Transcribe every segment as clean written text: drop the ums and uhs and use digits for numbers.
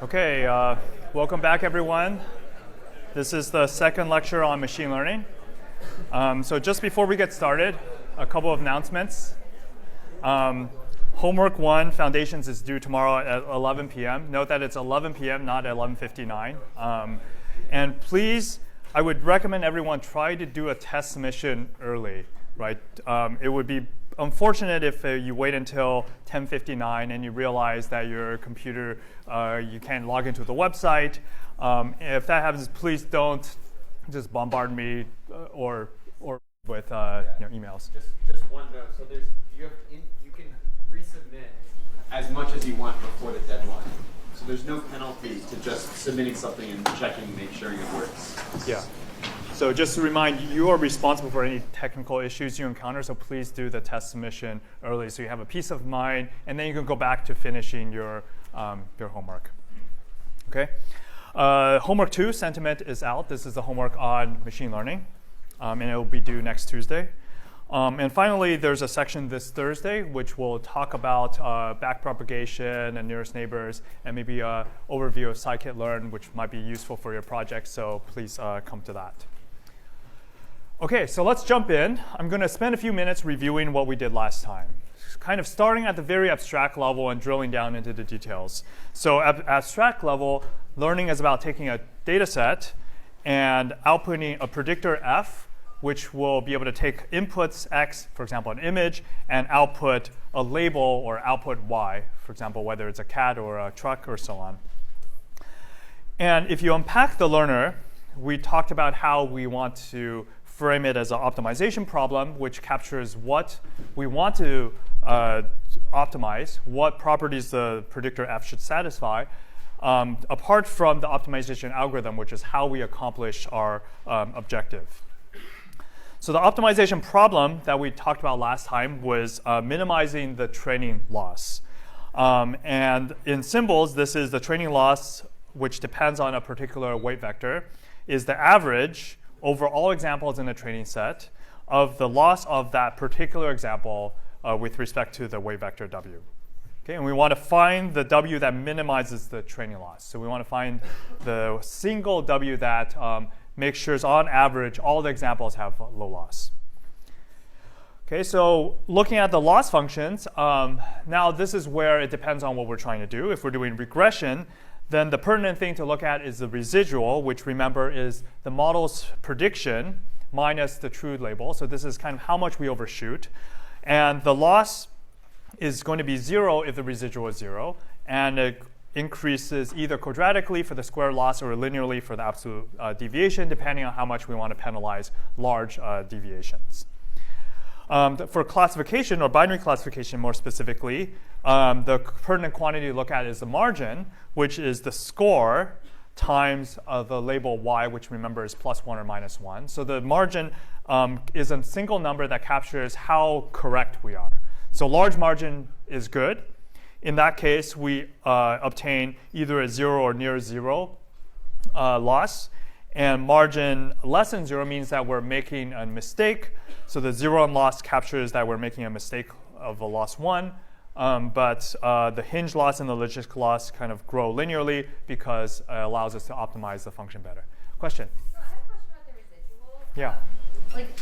Okay, welcome back, everyone. This is the second lecture on machine learning. So just before we get started, a couple of announcements. Homework 1, Foundations, is due tomorrow at 11 p.m. Note that it's 11 p.m., not 11:59. And please, I would recommend everyone try to do a test submission early, right? It would be unfortunate if you wait until 10:59 and you realize that your computer, you can't log into the website. If that happens, please don't just bombard me or with emails. Just one note. So you can resubmit as much as you want before the deadline. So there's no penalty to just submitting something and checking, make sure it works. Yeah. So just to remind you, you are responsible for any technical issues you encounter, so please do the test submission early so you have a peace of mind, and then you can go back to finishing your homework. Okay. Homework 2, Sentiment, is out. This is the homework on machine learning, and it will be due next Tuesday. And finally, there's a section this Thursday which will talk about backpropagation and nearest neighbors, and maybe an overview of scikit-learn, which might be useful for your project, so please come to that. Okay, so let's jump in. I'm going to spend a few minutes reviewing what we did last time, kind of starting at the very abstract level and drilling down into the details. So at abstract level, learning is about taking a data set and outputting a predictor f, which will be able to take inputs x, for example, an image, and output a label or output y, for example, whether it's a cat or a truck or so on. And if you unpack the learner, we talked about how we want to frame it as an optimization problem, which captures what we want to optimize, what properties the predictor f should satisfy, apart from the optimization algorithm, which is how we accomplish our objective. So the optimization problem that we talked about last time was minimizing the training loss. And in symbols, this is the training loss, which depends on a particular weight vector, is the average over all examples in the training set of the loss of that particular example with respect to the weight vector w. Okay, and we want to find the w that minimizes the training loss. So we want to find the single w that makes sure on average all the examples have low loss. Okay, so looking at the loss functions, now this is where it depends on what we're trying to do. If we're doing regression, then the pertinent thing to look at is the residual, which remember is the model's prediction minus the true label. So this is kind of how much we overshoot. And the loss is going to be 0 if the residual is 0. And it increases either quadratically for the square loss or linearly for the absolute deviation, depending on how much we want to penalize large deviations. For classification, or binary classification more specifically, the pertinent quantity to look at is the margin, which is the score times the label y, which remember is +1 or -1. So the margin is a single number that captures how correct we are. So large margin is good. In that case, we obtain either a 0 or near 0 loss. And margin less than 0 means that we're making a mistake. So the 0 on loss captures that we're making a mistake of a loss 1. But the hinge loss and the logistic loss kind of grow linearly because it allows us to optimize the function better. Question? So I have a question about the residual. Yeah.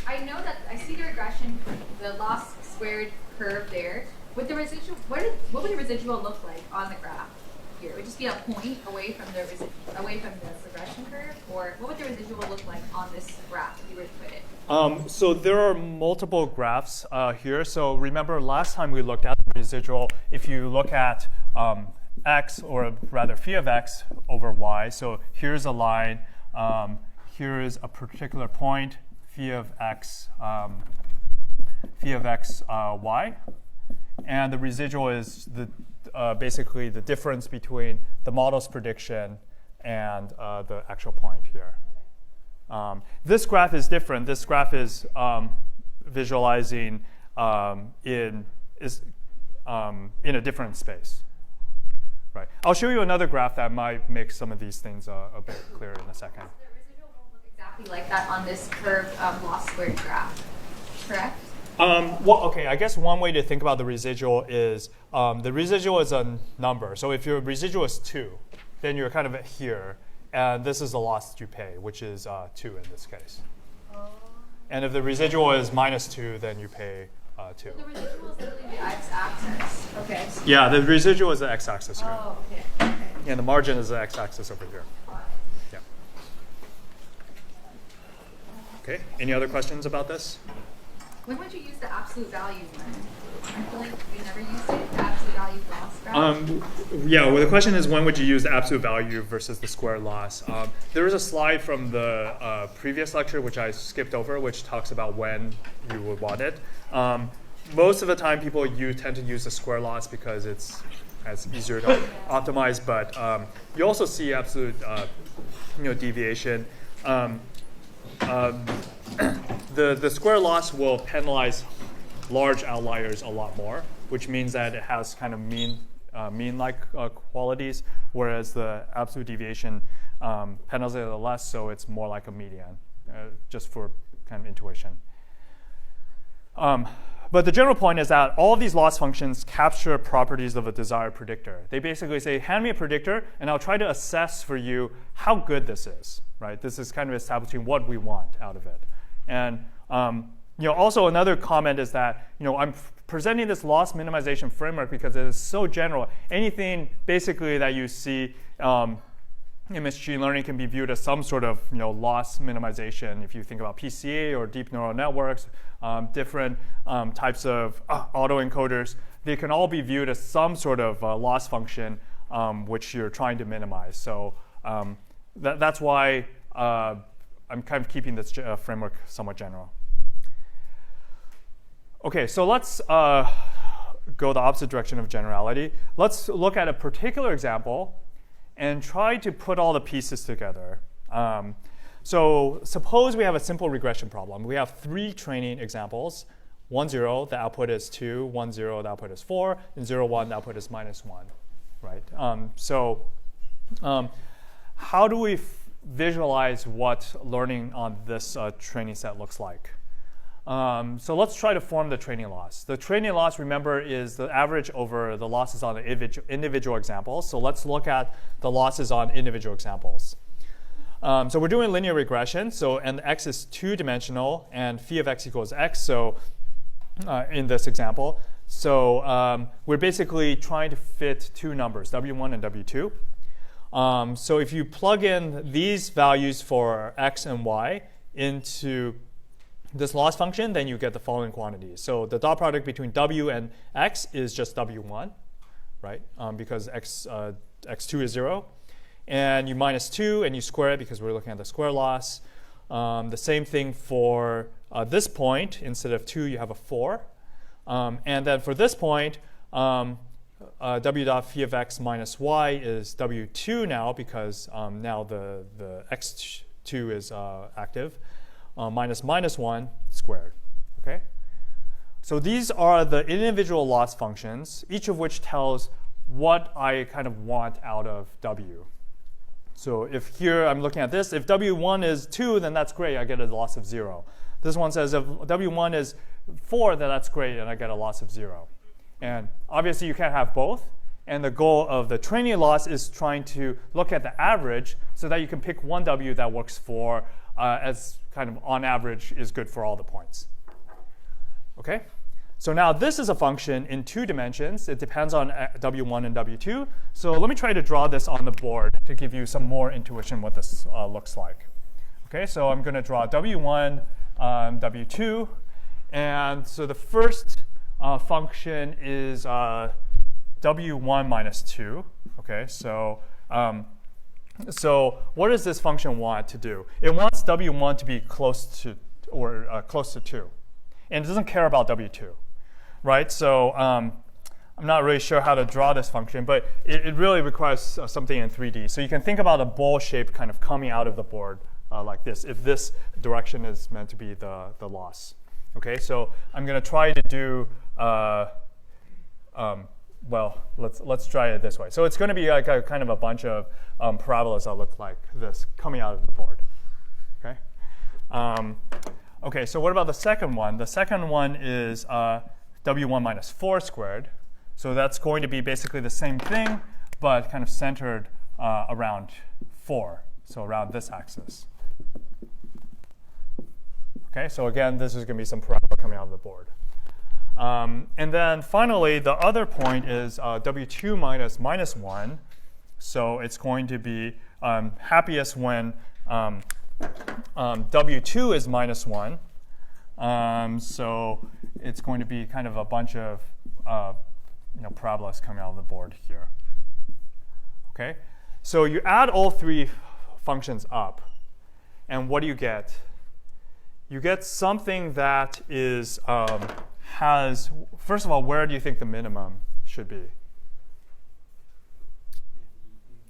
I know that I see the regression, the loss squared curve there. With the residual, what would the residual look like on the graph here? It would just be a point away from the regression curve, or what would the residual look like on this graph if you were to put it? So there are multiple graphs here. So remember last time we looked at the residual. If you look at x, or rather phi of x over y. So here's a line. Here is a particular point, phi of x y. And the residual is basically the difference between the model's prediction and the actual point here. This graph is different. This graph is visualizing in a different space. Right. I'll show you another graph that might make some of these things a bit clearer in a second. The residual won't look exactly like that on this curved loss squared graph, correct? Well, okay, I guess one way to think about the residual is a number. So if your residual is 2, then you're kind of here. And this is the loss that you pay, which is 2 in this case. Oh. And if the residual is -2, then you pay 2. The residual is literally the x-axis. Okay. Yeah, the residual is the x-axis here. Oh, okay. And the margin is the x-axis over here. Yeah. Okay, any other questions about this? When would you use the absolute value one? I feel like we never used it, the absolute value loss graph. Yeah, well, the question is when would you use the absolute value versus the squared loss? There is a slide from the previous lecture, which I skipped over, which talks about when you would want it. Most of the time, people tend to use the square loss because it's easier to optimize, but you also see absolute deviation. The square loss will penalize large outliers a lot more, which means that it has kind of mean-like qualities, whereas the absolute deviation penalizes it less, so it's more like a median, just for kind of intuition. But the general point is that all of these loss functions capture properties of a desired predictor. They basically say, hand me a predictor, and I'll try to assess for you how good this is. Right? This is kind of establishing what we want out of it. And also another comment is that I'm presenting this loss minimization framework because it is so general. Anything basically that you see in machine learning can be viewed as some sort of loss minimization. If you think about PCA or deep neural networks, different types of autoencoders, they can all be viewed as some sort of loss function which you're trying to minimize. So that's why I'm kind of keeping this framework somewhat general. Okay, so let's go the opposite direction of generality. Let's look at a particular example and try to put all the pieces together. So suppose we have a simple regression problem. We have 3 training examples. 1, 0, the output is 2. 1, 0, the output is 4. And 0, 1, the output is -1. Right? How do we visualize what learning on this training set looks like? So let's try to form the training loss. The training loss, remember, is the average over the losses on the individual examples. So let's look at the losses on individual examples. So we're doing linear regression. And x is 2-dimensional, and phi of x equals x. So in this example, so we're basically trying to fit 2 numbers, w1 and w2. So if you plug in these values for x and y into this loss function, then you get the following quantities. So the dot product between w and x is just w1, right? Because x2 is 0. And you minus 2, and you square it because we're looking at the square loss. The same thing for this point. Instead of 2, you have a 4. And then for this point, w dot phi of x minus y is w2 now because now the x2 is active. Minus -1 squared. Okay? So these are the individual loss functions, each of which tells what I kind of want out of w. So if here I'm looking at this, if w1 is 2, then that's great, I get a loss of 0. This one says if w1 is 4, then that's great, and I get a loss of 0. And obviously you can't have both. And the goal of the training loss is trying to look at the average so that you can pick one w that works for as kind of on average is good for all the points. Okay? So now this is a function in 2 dimensions. It depends on w1 and w2. So let me try to draw this on the board to give you some more intuition what this looks like. Okay, so I'm going to draw w1, w2. And so the first function is w1 minus 2. Okay, so what does this function want to do? It wants w1 to be close to close to 2, and it doesn't care about w2, right? So I'm not really sure how to draw this function, but it really requires something in 3D. So you can think about a bowl shape kind of coming out of the board like this, if this direction is meant to be the loss. Okay, so I'm going to try to do. Well, let's try it this way. So it's going to be like a kind of a bunch of parabolas that look like this coming out of the board. Okay. Okay. So what about the second one? The second one is w1 minus 4 squared. So that's going to be basically the same thing, but kind of centered around 4, so around this axis. Okay, so again, this is going to be some parabola coming out of the board. And then finally, the other point is W2 minus -1. So it's going to be happiest when W2 is -1. So it's going to be kind of a bunch of parabolas coming out of the board here. Okay, so you add all 3 functions up, and what do you get? You get something that is has, first of all, where do you think the minimum should be?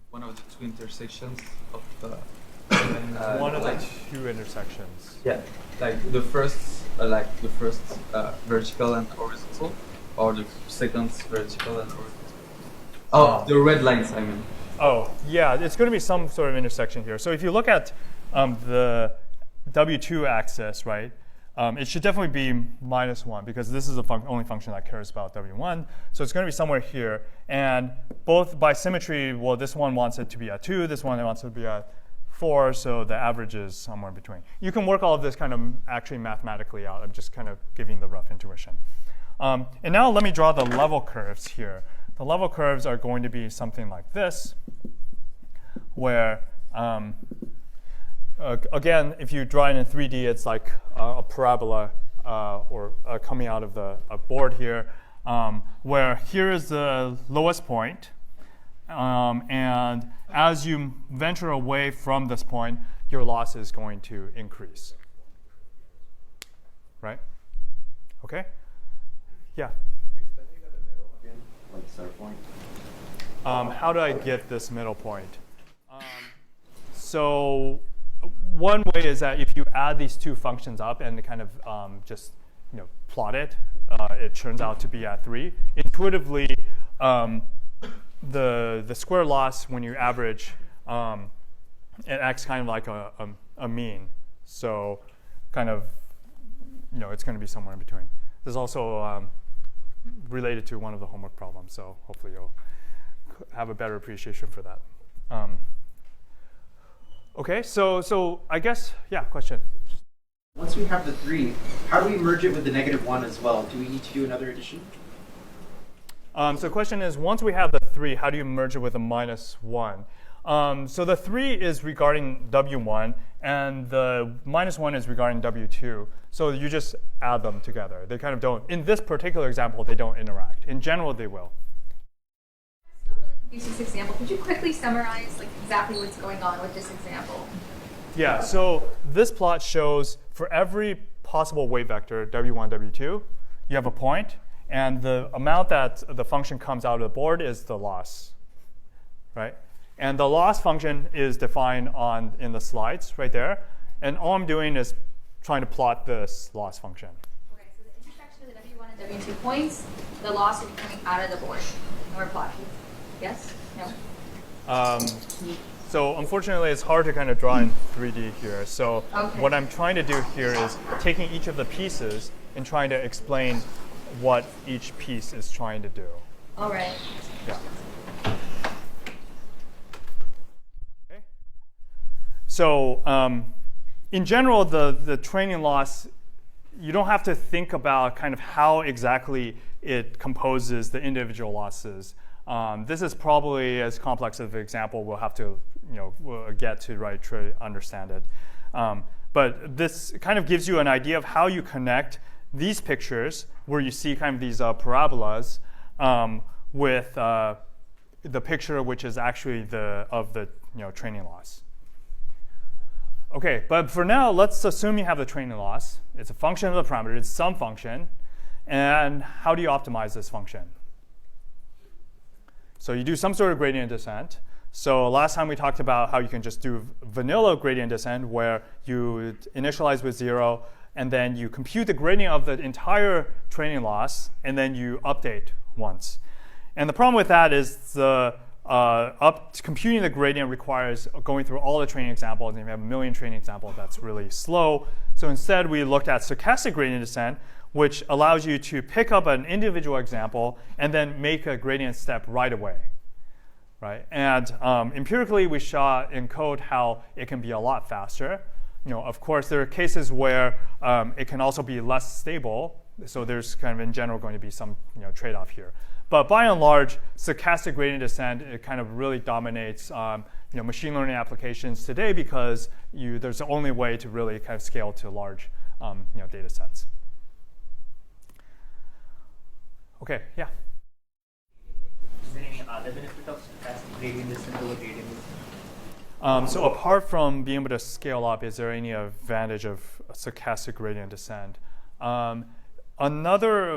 One of the 2 intersections of the one of the 2 intersections. Yeah, like the first vertical and horizontal, or the second vertical and horizontal. Oh, the red lines, I mean. Oh, yeah, it's going to be some sort of intersection here. So if you look at the W2 axis, right, it should definitely be -1 because this is the only function that cares about W1. So it's going to be somewhere here. And both by symmetry, well, this one wants it to be at 2, this one wants it to be at 4, so the average is somewhere in between. You can work all of this kind of actually mathematically out. I'm just kind of giving the rough intuition. And now let me draw the level curves here. The level curves are going to be something like this, where again, if you draw it in 3D, it's like a parabola or coming out of the board here, where here is the lowest point. And as you venture away from this point, your loss is going to increase. Right? Okay? Yeah? Can you explain how you got the middle again? Like center point? How do I get this middle point? So one way is that if you add these 2 functions up and kind of just plot it, it turns out to be at 3. Intuitively, the square loss when you average, it acts kind of like a mean. So kind of, it's going to be somewhere in between. This is also related to one of the homework problems, so hopefully you'll have a better appreciation for that. Okay, so I guess, yeah, question. Once we have the 3, how do we merge it with the -1 as well? Do we need to do another addition? So the question is, once we have the 3, how do you merge it with a -1? So the 3 is regarding W1, and the -1 is regarding W2. So you just add them together. They kind of don't, in this particular example, they don't interact. In general, they will. Use this example. Could you quickly summarize exactly what's going on with this example? Yeah, so this plot shows for every possible weight vector, W1, W2, you have a point, and the amount that the function comes out of the board is the loss, right? And the loss function is defined in the slides right there, and all I'm doing is trying to plot this loss function. Okay, so the intersection of the W1 and W2 points, the loss will be coming out of the board, and we're plotting. Yes? No? So unfortunately, it's hard to kind of draw in 3D here. So what I'm trying to do here is taking each of the pieces and trying to explain what each piece is trying to do. All right. Yeah. Okay. So in general, the training loss, you don't have to think about kind of how exactly it composes the individual losses. This is probably as complex of an example we'll have to get to try to understand it. But this kind of gives you an idea of how you connect these pictures where you see kind of these parabolas with the picture which is actually the training loss. Okay, but for now, let's assume you have the training loss. It's a function of the parameter. It's some function. And how do you optimize this function? So you do some sort of gradient descent. So last time we talked about how you can just do vanilla gradient descent where you initialize with 0, and then you compute the gradient of the entire training loss, and then you update once. And the problem with that is computing the gradient requires going through all the training examples, and if you have a million training examples, that's really slow. So instead, we looked at stochastic gradient descent, which allows you to pick up an individual example and then make a gradient step right away. right? And empirically, we saw in code how it can be a lot faster. Of course, there are cases where it can also be less stable. So there's kind of in general going to be some trade-off here. But by and large, stochastic gradient descent, it kind of really dominates machine learning applications today because there's the only way to really kind of scale to large data sets. Okay, yeah. Is there any other benefit of stochastic gradient descent over gradient descent? So apart from being able to scale up, is there any advantage of stochastic gradient descent?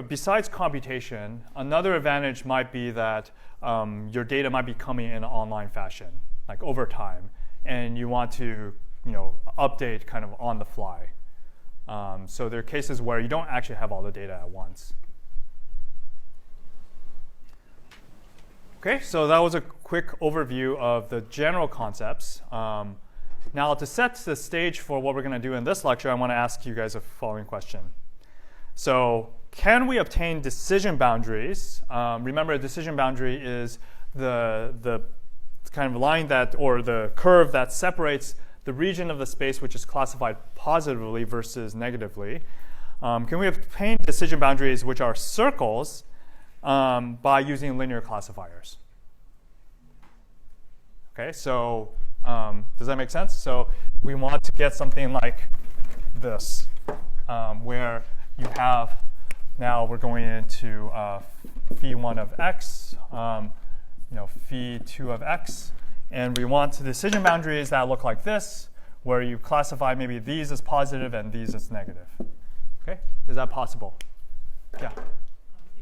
Besides computation, another advantage might be that your data might be coming in an online fashion, like over time, and you want to update kind of on the fly. So there are cases where you don't actually have all the data at once. Okay, so that was a quick overview of the general concepts. Now to set the stage for what we're going to do in this lecture, I want to ask you guys a following question. So can we obtain decision boundaries? Remember, a decision boundary is the kind of line or the curve that separates the region of the space which is classified positively versus negatively. Can we obtain decision boundaries which are circles by using linear classifiers? Okay, so does that make sense? So we want to get something like this, where you have, now we're going into phi1 of x, phi2 of x, and we want decision boundaries that look like this, where you classify maybe these as positive and these as negative. Okay, is that possible? Yeah.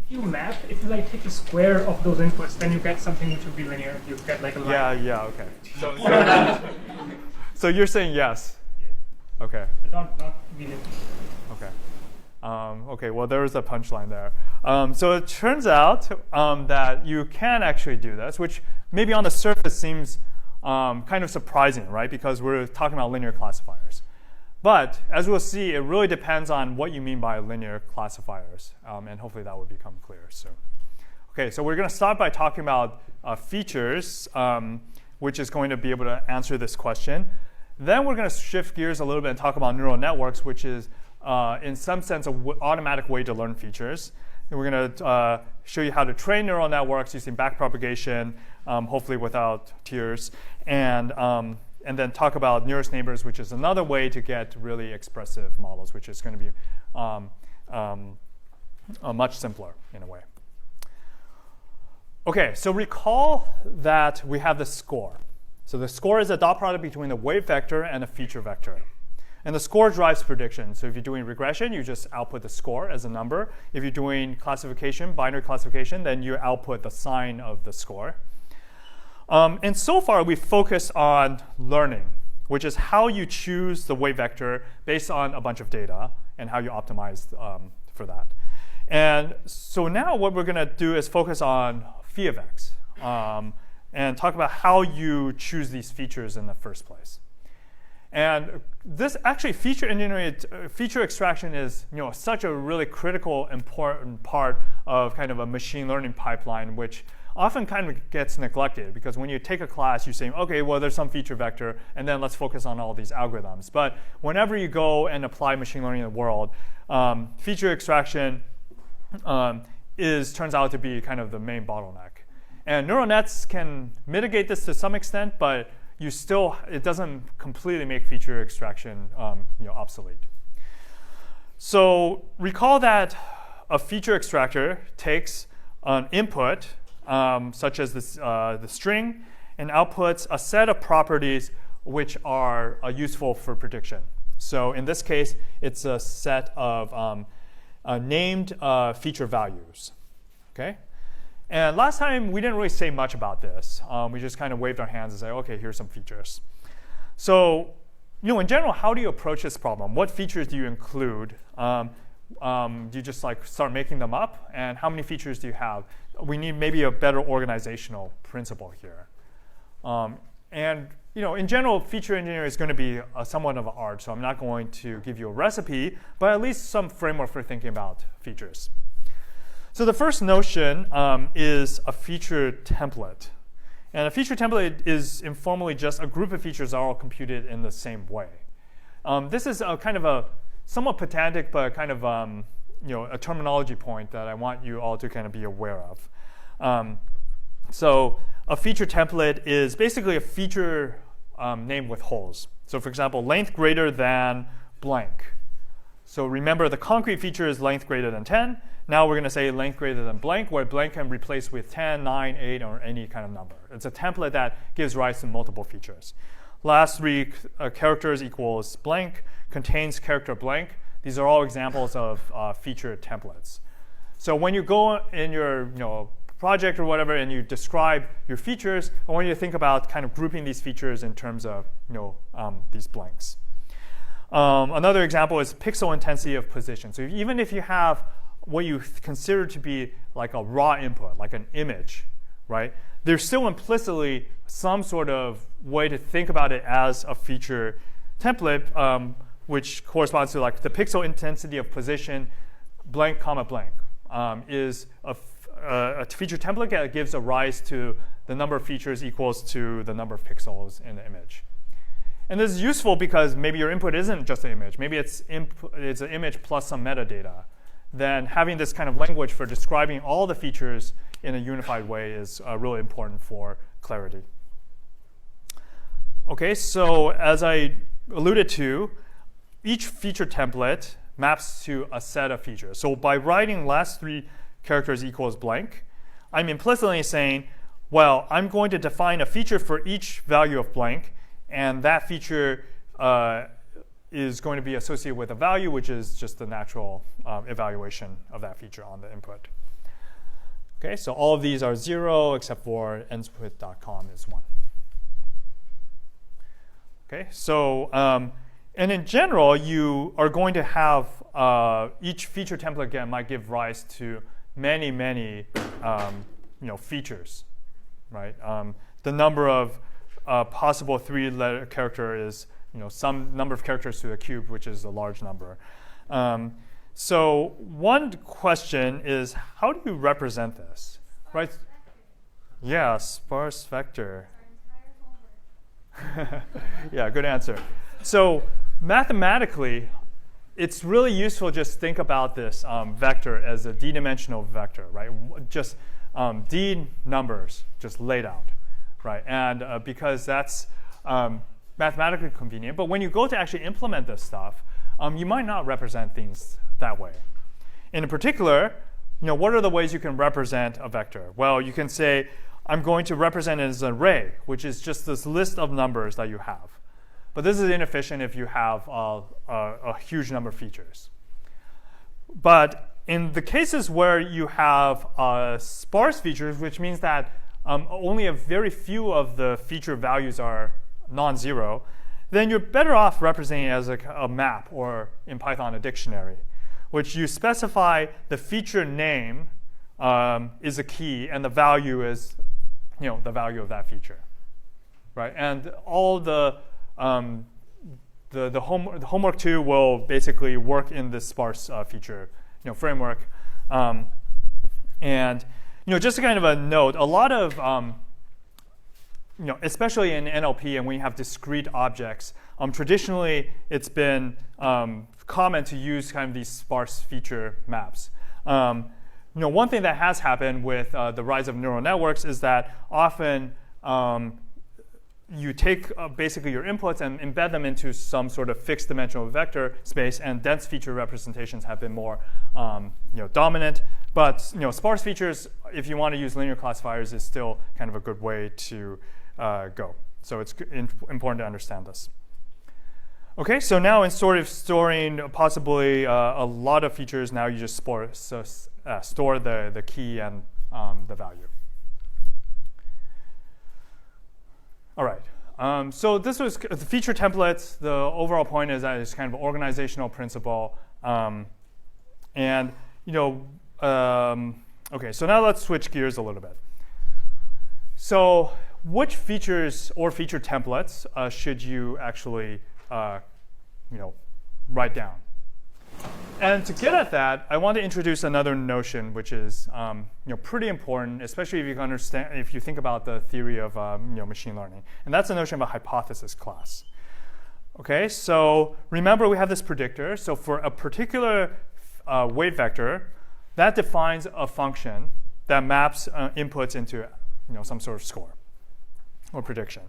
If you take the square of those inputs, then you get something which would be linear. You get like a line. Yeah, okay. So you're saying yes? Yeah. Okay. But not really. Okay. Okay, well, there was a punchline there. So it turns out that you can actually do this, which maybe on the surface seems kind of surprising, right? Because we're talking about linear classifiers. But as we'll see, it really depends on what you mean by linear classifiers. And hopefully that will become clear soon. Okay, so we're going to start by talking about features, which is going to be able to answer this question. Then we're going to shift gears a little bit and talk about neural networks, which is in some sense an automatic way to learn features. And we're going to show you how to train neural networks using backpropagation, hopefully without tears, and then talk about nearest neighbors, which is another way to get really expressive models, which is going to be much simpler in a way. Okay, so recall that we have the score. So the score is a dot product between the wave vector and a feature vector. And the score drives prediction. So if you're doing regression, you just output the score as a number. If you're doing classification, binary classification, then you output the sign of the score. And so far, we focused on learning, which is how you choose the wave vector based on a bunch of data and how you optimize for that. And so now what we're going to do is focus on phi of x and talk about how you choose these features in the first place. And this actually feature engineering, feature extraction is such a really critical, important part of kind of a machine learning pipeline, which often kind of gets neglected because when you take a class, you say, okay, well, there's some feature vector, and then let's focus on all these algorithms. But whenever you go and apply machine learning in the world, feature extraction turns out to be kind of the main bottleneck. And neural nets can mitigate this to some extent, but it doesn't completely make feature extraction obsolete. So recall that a feature extractor takes an input, such as the string, and outputs a set of properties which are useful for prediction. So in this case, it's a set of named feature values. Okay? And last time, we didn't really say much about this. We just kind of waved our hands and said, OK, here's some features. So in general, how do you approach this problem? What features do you include? Do you just start making them up? And how many features do you have? We need maybe a better organizational principle here. And in general, feature engineering is going to be somewhat of an art. So I'm not going to give you a recipe, but at least some framework for thinking about features. So the first notion is a feature template. And a feature template is informally just a group of features that are all computed in the same way. This is a kind of a somewhat pedantic, but kind of a terminology point that I want you all to kind of be aware of. So a feature template is basically a feature named with holes. So for example, length greater than blank. So remember, the concrete feature is length greater than 10. Now we're going to say length greater than blank, where blank can replace with 10, 9, 8, or any kind of number. It's a template that gives rise to multiple features. Last three characters equals blank, contains character blank. These are all examples of feature templates. So when you go in your project or whatever and you describe your features, I want you to think about kind of grouping these features in terms of these blanks. Another example is pixel intensity of position. So even if you have what you consider to be like a raw input, like an image, right? There's still implicitly some sort of way to think about it as a feature template, which corresponds to like the pixel intensity of position, blank comma blank, is a feature template that gives a rise to the number of features equals to the number of pixels in the image. And this is useful because maybe your input isn't just an image. Maybe it's an image plus some metadata. Then having this kind of language for describing all the features in a unified way is really important for clarity. Okay, so as I alluded to, each feature template maps to a set of features. So by writing last three characters equals blank, I'm implicitly saying, well, I'm going to define a feature for each value of blank, and that feature is going to be associated with a value, which is just the natural evaluation of that feature on the input. Okay, so all of these are 0 except for ends with .com is 1. Okay, so and in general, you are going to have each feature template again might give rise to many features, right? The number of possible three-letter character is some number of characters to the cube, which is a large number. So one question is, how do you represent this, right? Yeah, sparse vector. Yeah, good answer. So mathematically, it's really useful just think about this vector as a d-dimensional vector, right? Just d numbers just laid out, right? And because that's mathematically convenient. But when you go to actually implement this stuff, you might not represent things that way. In particular, what are the ways you can represent a vector? Well, you can say, I'm going to represent it as an array, which is just this list of numbers that you have. But this is inefficient if you have a huge number of features. But in the cases where you have sparse features, which means that only a very few of the feature values are non-zero, then you're better off representing it as a map, or in Python, a dictionary, which you specify the feature name is a key, and the value is the value of that feature, right? And all the homework 2 will basically work in this sparse feature framework. And just a kind of a note, a lot of especially in NLP and when you have discrete objects, traditionally it's been common to use kind of these sparse feature maps. One thing that has happened with the rise of neural networks is that often you take basically your inputs and embed them into some sort of fixed dimensional vector space, and dense feature representations have been more dominant. But sparse features, if you want to use linear classifiers, is still kind of a good way to go. So it's important to understand this. Okay, so now in sort of storing possibly a lot of features, now you just store the key and the value. All right, so this was the feature templates. The overall point is that it's kind of an organizational principle. Okay, so now let's switch gears a little bit. So which features or feature templates should you actually write down? And to get at that, I want to introduce another notion, which is pretty important, especially if you can understand, if you think about the theory of machine learning. And that's the notion of a hypothesis class. Okay, so remember we have this predictor. So for a particular weight vector, that defines a function that maps inputs into some sort of score or prediction.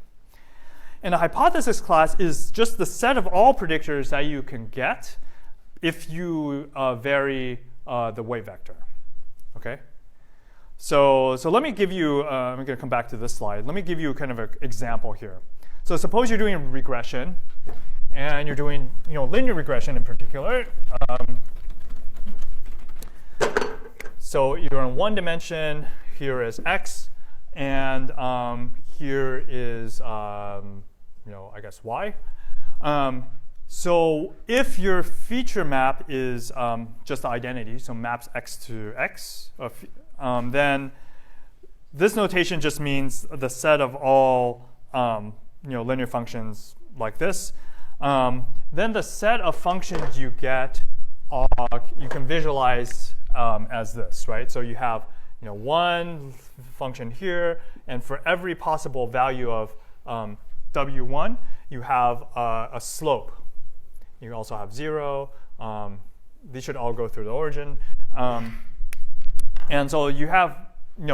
And a hypothesis class is just the set of all predictors that you can get if you vary the weight vector. Okay? So let me give you, I'm going to come back to this slide. Let me give you kind of an example here. So suppose you're doing regression, and you're doing linear regression in particular. So you're in one dimension, here is x, and here is I guess y. So if your feature map is just the identity, so maps x to x, then this notation just means the set of all linear functions like this. Then the set of functions you get, you can visualize as this, right? So you have one function here, and for every possible value of w1, you have a slope. You also have 0. These should all go through the origin. And so you have,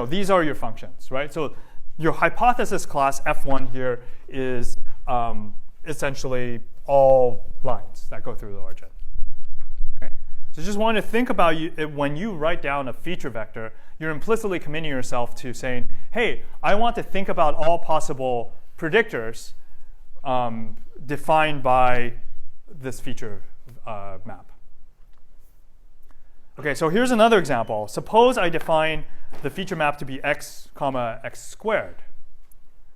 these are your functions, right? So your hypothesis class f1 here is essentially all lines that go through the origin. Okay? So just want to think about when you write down a feature vector, you're implicitly committing yourself to saying, hey, I want to think about all possible predictors defined by this feature map. Okay, so here's another example. Suppose I define the feature map to be x, x squared.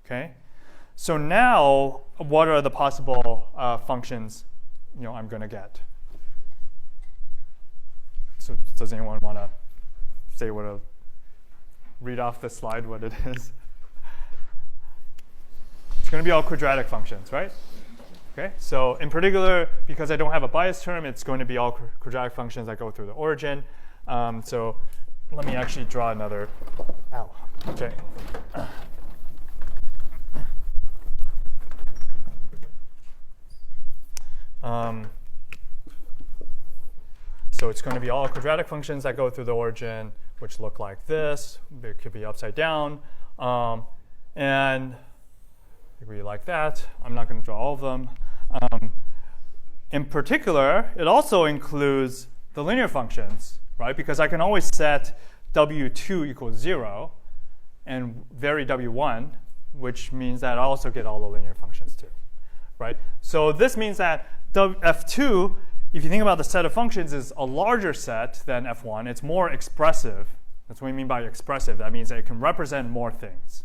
Okay, so now what are the possible functions I'm going to get? So does anyone want to say read off the slide what it is? It's going to be all quadratic functions, right? Okay, so in particular, because I don't have a bias term, it's going to be all quadratic functions that go through the origin. So let me actually draw another. Ow. Okay. So it's going to be all quadratic functions that go through the origin, which look like this. They could be upside down. And degree like that. I'm not going to draw all of them. In particular, it also includes the linear functions, right? Because I can always set w2 equals 0 and vary w1, which means that I also get all the linear functions too, right? So this means that f2, if you think about the set of functions, is a larger set than f1. It's more expressive. That's what we mean by expressive. That means that it can represent more things.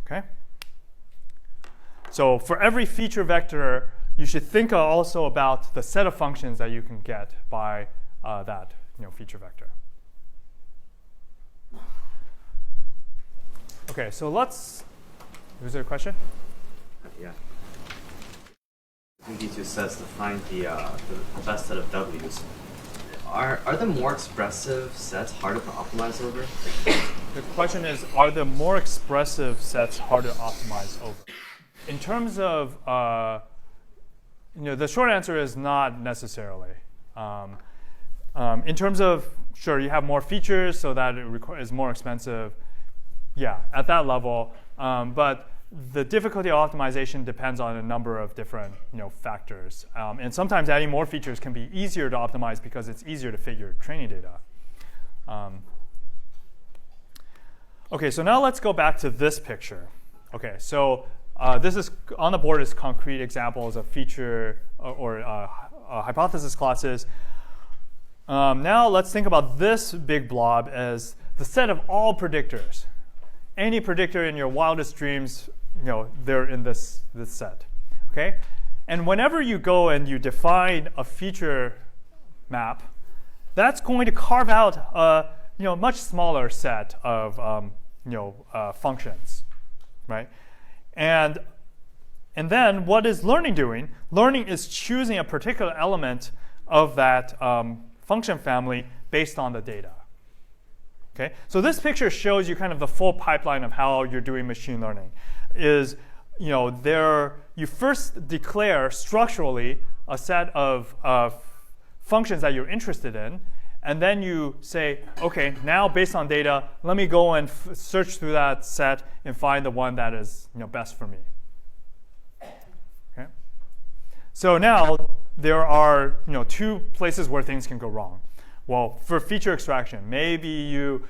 Okay? So for every feature vector, you should think also about the set of functions that you can get by that feature vector. Okay, so was there a question? Yeah. Using these two sets to find the best set of W's. Are the more expressive sets harder to optimize over? The question is, are the more expressive sets harder to optimize over? In terms of, the short answer is not necessarily. In terms of, sure, you have more features, so that it is more expensive. Yeah, at that level. But the difficulty of optimization depends on a number of different factors. And sometimes adding more features can be easier to optimize because it's easier to fit your training data. Okay, so now let's go back to this picture. Okay, so this is on the board is concrete examples of feature or hypothesis classes. Now let's think about this big blob as the set of all predictors. Any predictor in your wildest dreams, they're in this set. Okay, and whenever you go and you define a feature map, that's going to carve out a much smaller set of functions, right? And then what is learning doing? Learning is choosing a particular element of that function family based on the data. Okay? So this picture shows you kind of the full pipeline of how you're doing machine learning. Is, you first declare structurally a set of functions that you're interested in, and then you say, okay, now based on data, let me go and search through that set and find the one that is best for me. Okay? So now there are two places where things can go wrong. Well, for feature extraction, maybe you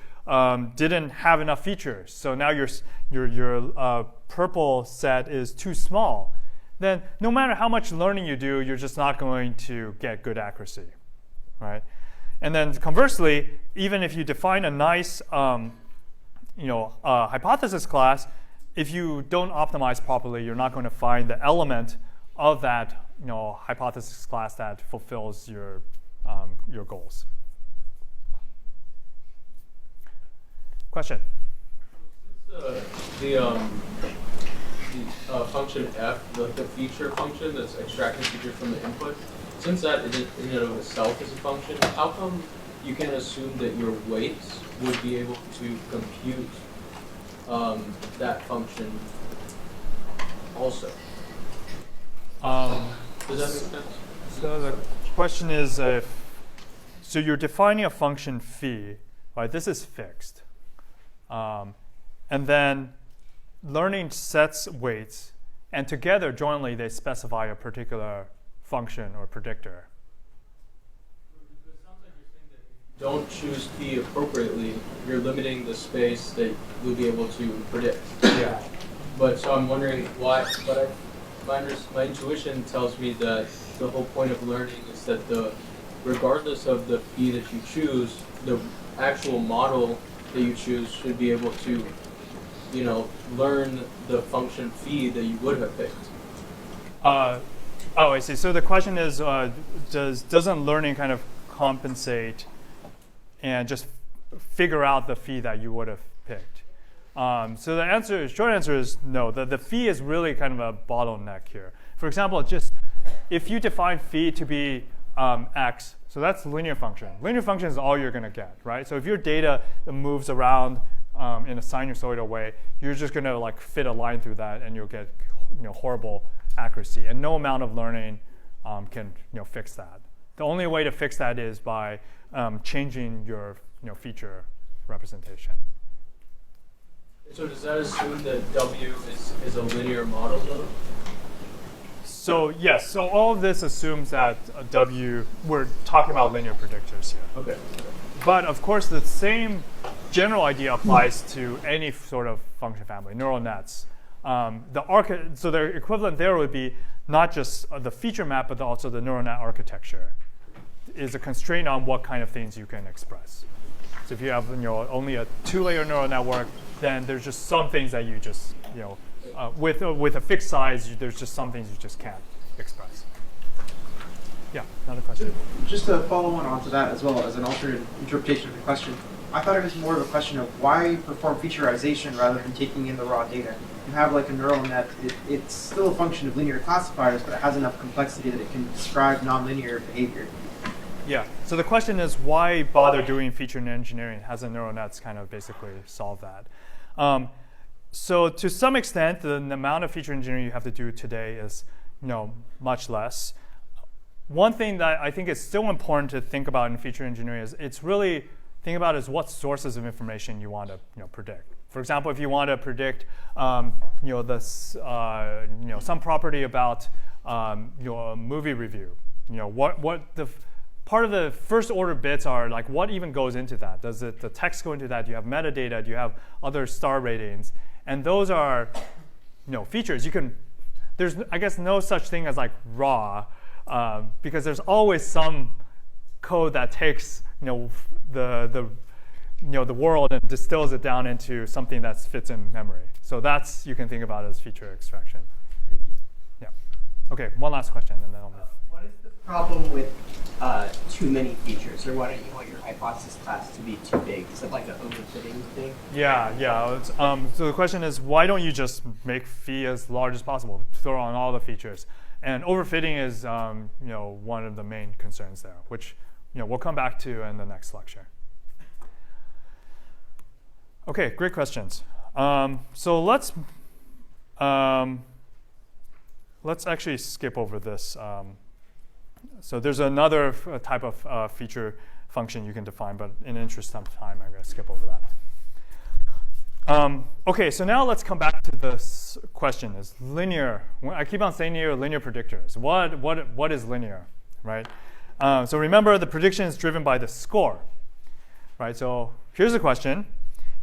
didn't have enough features, so now your purple set is too small. Then no matter how much learning you do, you're just not going to get good accuracy, right? And then conversely, even if you define a nice hypothesis class, if you don't optimize properly, you're not going to find the element of that hypothesis class that fulfills your goals. Question? The function f, the feature function that's extracting features from the input, since that in and of itself is a function, how come you can assume that your weights would be able to compute that function also? Does that make sense? So the question is, so you're defining a function phi, right? This is fixed. And then learning sets weights, and together jointly they specify a particular function or predictor. It sounds like you're saying that if you don't choose phi appropriately, you're limiting the space that you'll be able to predict. Yeah. But so I'm wondering why. But my intuition tells me that the whole point of learning is that regardless of the phi that you choose, the actual model that you choose should be able to, learn the function phi that you would have picked. I see. So the question is, doesn't learning kind of compensate and just figure out the phi that you would have picked? So the short answer is no. The phi is really kind of a bottleneck here. For example, just if you define phi to be x, so that's linear function. Linear function is all you're going to get, right? So if your data moves around in a sinusoidal way, you're just going to fit a line through that, and you'll get horrible accuracy. And no amount of learning can fix that. The only way to fix that is by changing your feature representation. So does that assume that W is a linear model though? So yes, so all of this assumes that W, we're talking about linear predictors here. Okay. But of course, the same general idea applies to any sort of function family, neural nets. So the equivalent there would be not just the feature map, but also the neural net architecture is a constraint on what kind of things you can express. So if you have only a 2-layer neural network, then there's just some things that you just, with a fixed size, there's just some things you just can't express. Yeah, another question. Just to follow onto that as well as an alternate interpretation of the question, I thought it was more of a question of why perform featureization rather than taking in the raw data. You have like a neural net, it's still a function of linear classifiers, but it has enough complexity that it can describe nonlinear behavior. Yeah, so the question is why bother doing feature engineering? Hasn't neural nets kind of basically solved that? So to some extent, the amount of feature engineering you have to do today is much less. One thing that I think is still important to think about in feature engineering is it's really think about is what sources of information you want to predict. For example, if you want to predict some property about your movie review, what the part of the first order bits are, like what even goes into that? Does the text go into that? Do you have metadata? Do you have other star ratings? And those are features. There's I guess no such thing as like raw, because there's always some code that takes the world and distills it down into something that fits in memory. So that's you can think about as feature extraction. Thank you. Yeah. Okay. One last question, and then I'll move. What is the problem with too many features, or why don't you want your hypothesis class to be too big? Is it like an overfitting thing? Yeah. So the question is, why don't you just make phi as large as possible, throw on all the features? And overfitting is one of the main concerns there, which we'll come back to in the next lecture. Okay, great questions. So let's actually skip over this. So there's another type of feature function you can define, but in the interest of time, I'm going to skip over that. Okay, so now let's come back to this question: is linear? I keep on saying here linear predictors. What is linear, right? So remember, the prediction is driven by the score, right? So here's the question: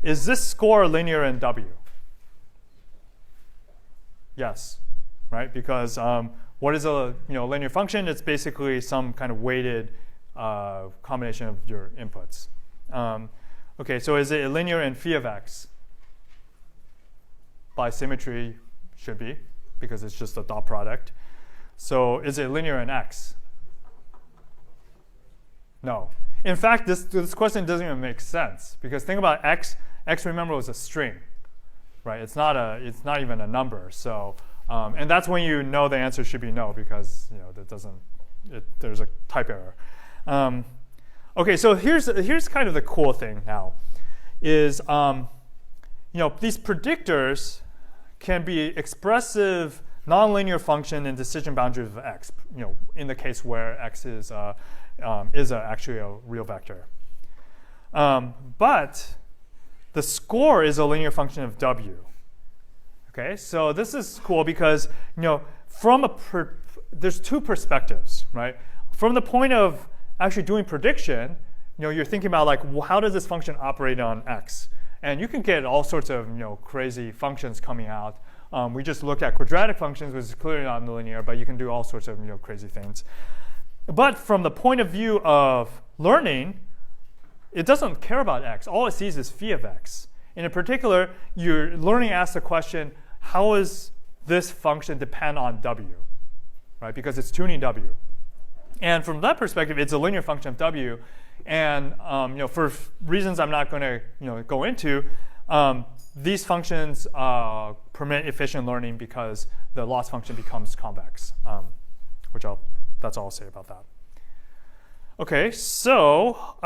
is this score linear in W? Yes, right? Because what is a linear function? It's basically some kind of weighted combination of your inputs. Okay, so is it linear in phi of x? By symmetry, should be, because it's just a dot product. So is it linear in x? No. In fact, this question doesn't even make sense, because think about x. X, remember, was a string, right? It's not even a number. So, and that's when you know the answer should be no, because there's a type error. Okay, so here's kind of the cool thing now, is these predictors can be expressive nonlinear function in decision boundaries of x. In the case where x is actually a real vector. But the score is a linear function of w. Okay, so this is cool because there's two perspectives, right? From the point of actually doing prediction, you're thinking about like, well, how does this function operate on x? And you can get all sorts of crazy functions coming out. We just looked at quadratic functions, which is clearly not linear, but you can do all sorts of crazy things. But from the point of view of learning, it doesn't care about x. All it sees is phi of x. And in particular, your learning asks the question, how does this function depend on w? Right? Because it's tuning w. And from that perspective, it's a linear function of w. And for reasons I'm not going to go into, these functions permit efficient learning because the loss function becomes convex, that's all I'll say about that. Okay, so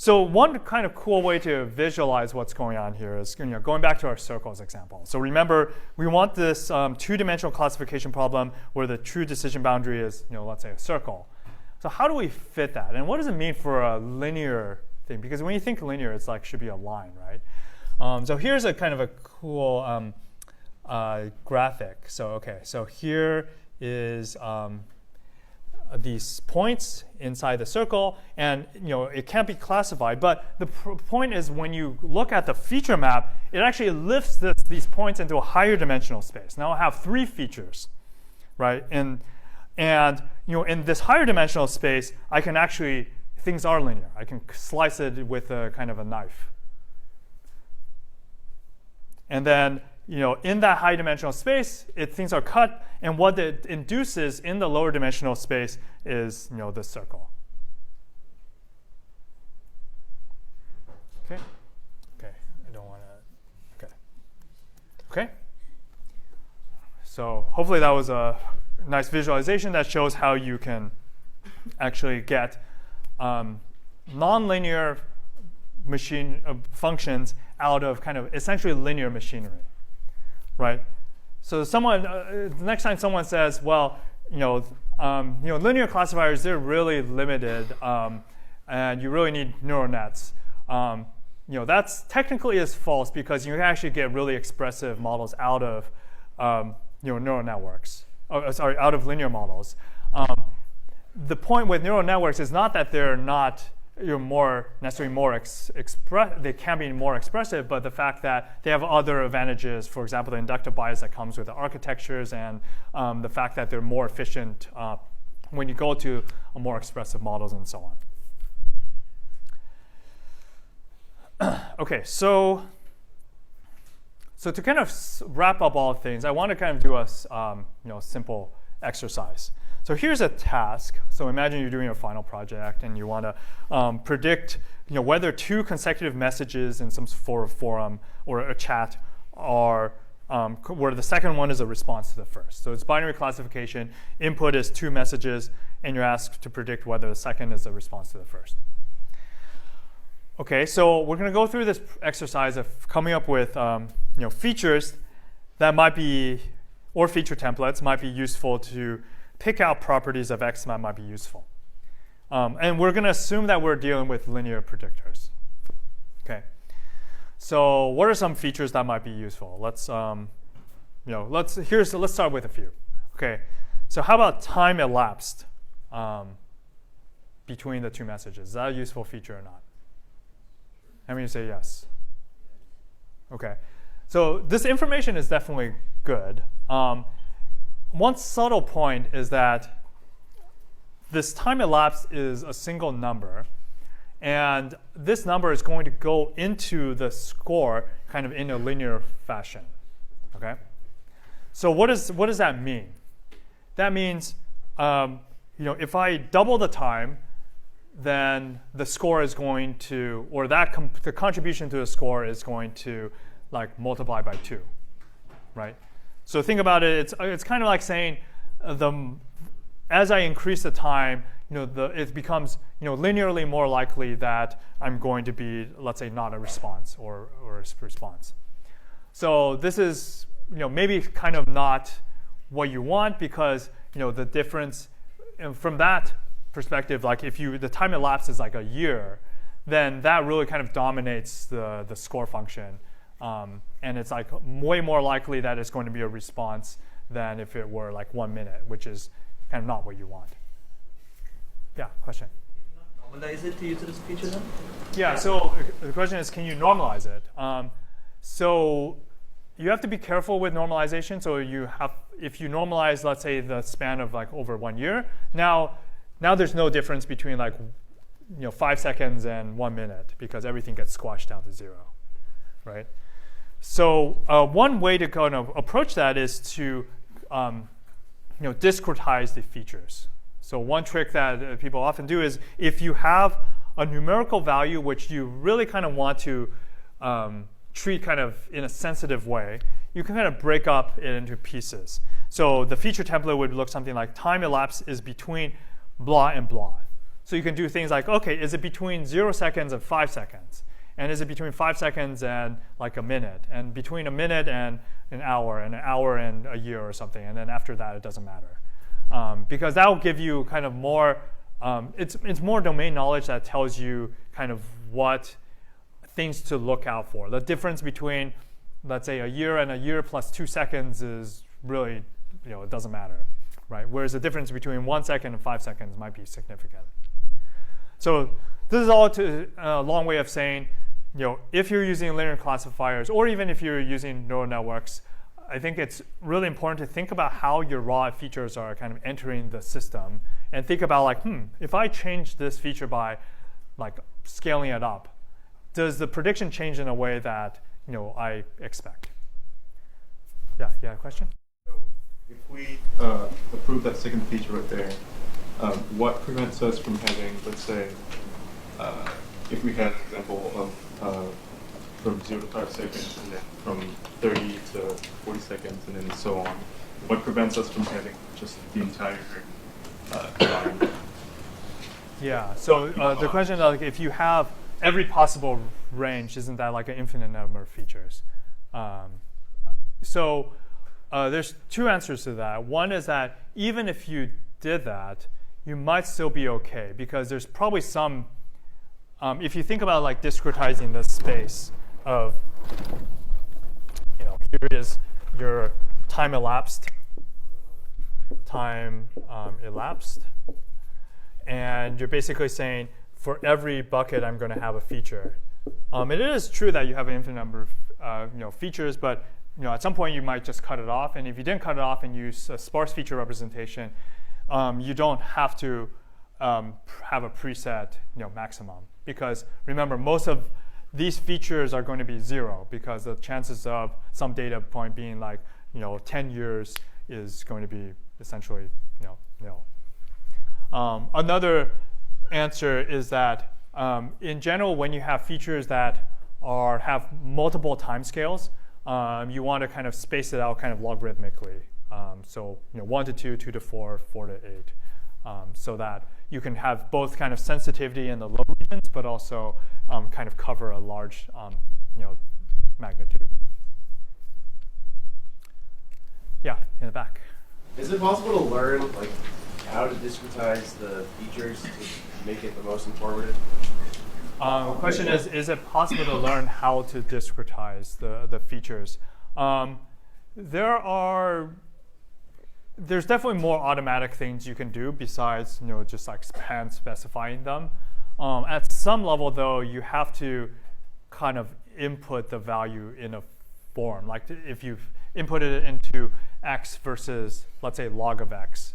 one kind of cool way to visualize what's going on here is going back to our circles example. So remember, we want this two-dimensional classification problem where the true decision boundary is, let's say, a circle. So how do we fit that? And what does it mean for a linear thing? Because when you think linear, it's like should be a line, right? So here's a kind of a cool graphic. So here is these points inside the circle, and it can't be classified. But the point is, when you look at the feature map, it actually lifts these points into a higher dimensional space. Now I have 3 features, right? And in this higher dimensional space, I can actually, things are linear. I can slice it with a kind of a knife. And then, in that high dimensional space, things are cut, and what it induces in the lower dimensional space is, this circle. Okay. I don't want to. Okay. So hopefully that was a nice visualization that shows how you can actually get nonlinear machine functions out of kind of essentially linear machinery, right? So the next time someone says, well, linear classifiers, they're really limited, and you really need neural nets. That's technically is false because you can actually get really expressive models out of neural networks. Out of linear models. The point with neural networks is not that they're not necessarily more they can be more expressive, but the fact that they have other advantages. For example, the inductive bias that comes with the architectures, and the fact that they're more efficient when you go to more expressive models and so on. Okay, so to kind of wrap up all things, I want to kind of do a simple exercise. So here's a task. So imagine you're doing a final project and you want to predict whether 2 consecutive messages in some forum or a chat are where the second one is a response to the first. So it's binary classification. Input is 2 messages, and you're asked to predict whether the second is a response to the first. Okay, so we're going to go through this exercise of coming up with features that might be, or feature templates might be useful to pick out properties of X that might be useful. And we're going to assume that we're dealing with linear predictors. Okay. So what are some features that might be useful? Let's start with a few. Okay. So how about time elapsed between the 2 messages? Is that a useful feature or not? How many say yes? Okay. So this information is definitely good. One subtle point is that this time elapsed is a single number. And this number is going to go into the score kind of in a linear fashion. Okay? So what does that mean? That means if I double the time, then the score is going to, or the contribution to the score is going to multiply by 2, right? So think about it. It's kind of like saying as I increase the time, it becomes linearly more likely that I'm going to be, let's say, not a response or a response. So this is maybe kind of not what you want, because the difference from that perspective, like if the time elapsed is like a year, then that really kind of dominates the score function, and it's like way more likely that it's going to be a response than if it were like 1 minute, which is kind of not what you want. Yeah, question. Normalize it to use this feature then? Yeah, so the question is, can you normalize it? So you have to be careful with normalization. So if you normalize, let's say, the span of like over 1 year, now there's no difference between 5 seconds and 1 minute, because everything gets squashed down to 0, right? So one way to kind of approach that is to discretize the features. So one trick that people often do is, if you have a numerical value which you really kind of want to treat kind of in a sensitive way, you can kind of break up it into pieces. So the feature template would look something like time elapsed is between blah and blah. So you can do things like, okay, is it between 0 seconds and 5 seconds? And is it between 5 seconds and like a minute? And between a minute and an hour and a year or something? And then after that, it doesn't matter. Because that will give you kind of more, it's more domain knowledge that tells you kind of what things to look out for. The difference between, let's say, a year and a year plus 2 seconds is really, it doesn't matter, right? Whereas the difference between 1 second and 5 seconds might be significant. So this is all a long way of saying, if you're using linear classifiers, or even if you're using neural networks, I think it's really important to think about how your raw features are kind of entering the system, and think about if I change this feature by scaling it up, does the prediction change in a way that I expect? Yeah, question? So if we approve that second feature right there, what prevents us from having, let's say, if we had an example of from 0 to 5 seconds, and then from 30 to 40 seconds, and then so on. What prevents us from having just the entire line? Yeah, so the question is, if you have every possible range, isn't that like an infinite number of features? So there's 2 answers to that. One is that even if you did that, you might still be okay, because there's probably some, if you think about discretizing the space of, here is your time elapsed, and you're basically saying, for every bucket, I'm going to have a feature. It is true that you have an infinite number of features, but at some point you might just cut it off. And if you didn't cut it off and use a sparse feature representation, you don't have to have a preset maximum, because remember, most of these features are going to be 0, because the chances of some data point being 10 years is going to be essentially nil. Another answer is that in general, when you have features that have multiple timescales, you want to kind of space it out kind of logarithmically. So 1 to 2, 2 to 4, 4 to 8, so that you can have both kind of sensitivity in the low regions, but also kind of cover a large magnitude. Yeah, in the back. Is it possible to learn like how to discretize the features to make it the most informative? The question is it possible to learn how to discretize the features? There's definitely more automatic things you can do besides just like hand specifying them. At some level, though, you have to kind of input the value in a form. Like if you've inputted it into x versus, let's say, log of x,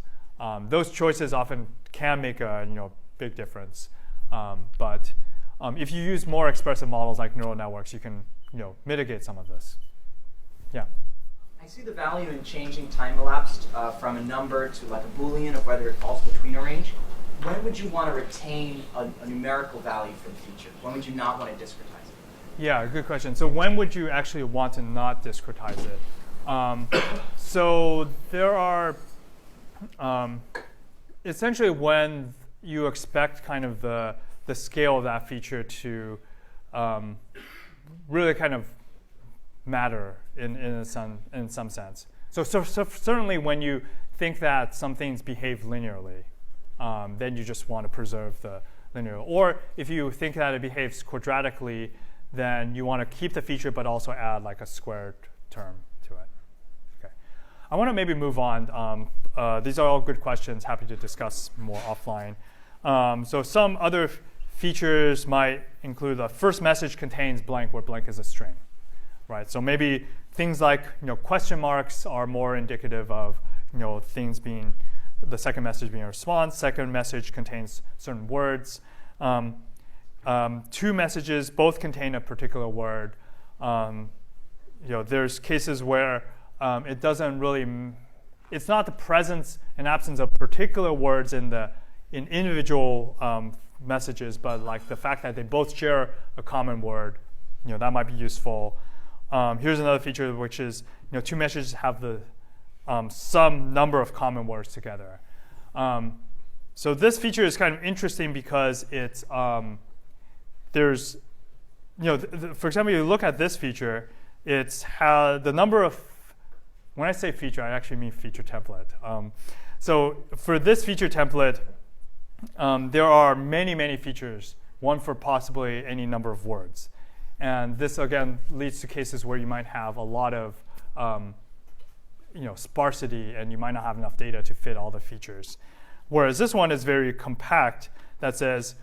those choices often can make a big difference. But if you use more expressive models like neural networks, you can mitigate some of this. Yeah. I see the value in changing time elapsed from a number to like a Boolean of whether it falls between a range. When would you want to retain a numerical value for the feature? When would you not want to discretize it? Yeah, good question. So when would you actually want to not discretize it? So there are essentially when you expect kind of the scale of that feature to really kind of matter in some sense. So certainly when you think that some things behave linearly, then you just want to preserve the linear. Or if you think that it behaves quadratically, then you want to keep the feature but also add like a squared term to it. Okay. I want to maybe move on. These are all good questions. Happy to discuss more offline. So some other features might include the first message contains blank, where blank is a string. Right, so maybe things like question marks are more indicative of things being the second message being a response. Second message contains certain words. Two messages both contain a particular word. There's cases where it doesn't really. It's not the presence and absence of particular words in individual messages, but like the fact that they both share a common word. That might be useful. Here's another feature, which is two messages have the some number of common words together. So this feature is kind of interesting because it's there's for example, you look at this feature, it's how the number of, when I say feature, I actually mean feature template. So for this feature template, there are many features, one for possibly any number of words. And this, again, leads to cases where you might have a lot of sparsity, and you might not have enough data to fit all the features. Whereas this one is very compact, that says,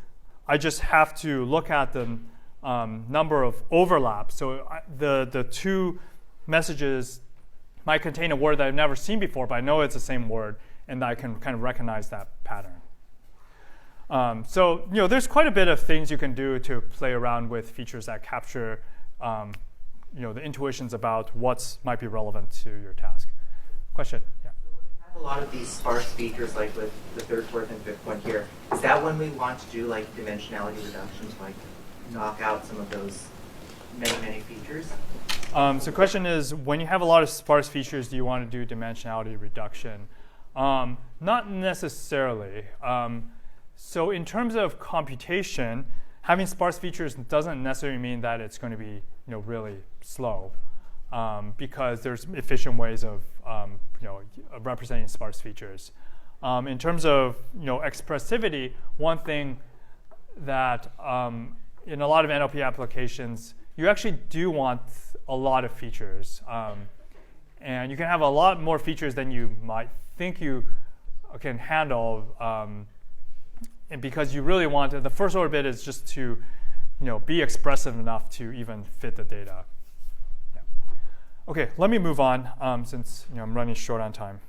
I just have to look at the number of overlaps. So the two messages might contain a word that I've never seen before, but I know it's the same word, and I can kind of recognize that pattern. So there's quite a bit of things you can do to play around with features that capture the intuitions about what might be relevant to your task. Question? Yeah. So when we have a lot of these sparse features, like with the third, fourth, and fifth one here, is that when we want to do like dimensionality reductions, like knock out some of those many features? So the question is, when you have a lot of sparse features, do you want to do dimensionality reduction? Not necessarily. So in terms of computation, having sparse features doesn't necessarily mean that it's going to be really slow, because there's efficient ways of representing sparse features. In terms of expressivity, one thing that in a lot of NLP applications, you actually do want a lot of features, and you can have a lot more features than you might think you can handle. And because you really want the first order bit is just to, be expressive enough to even fit the data. Yeah. Okay, let me move on since I'm running short on time.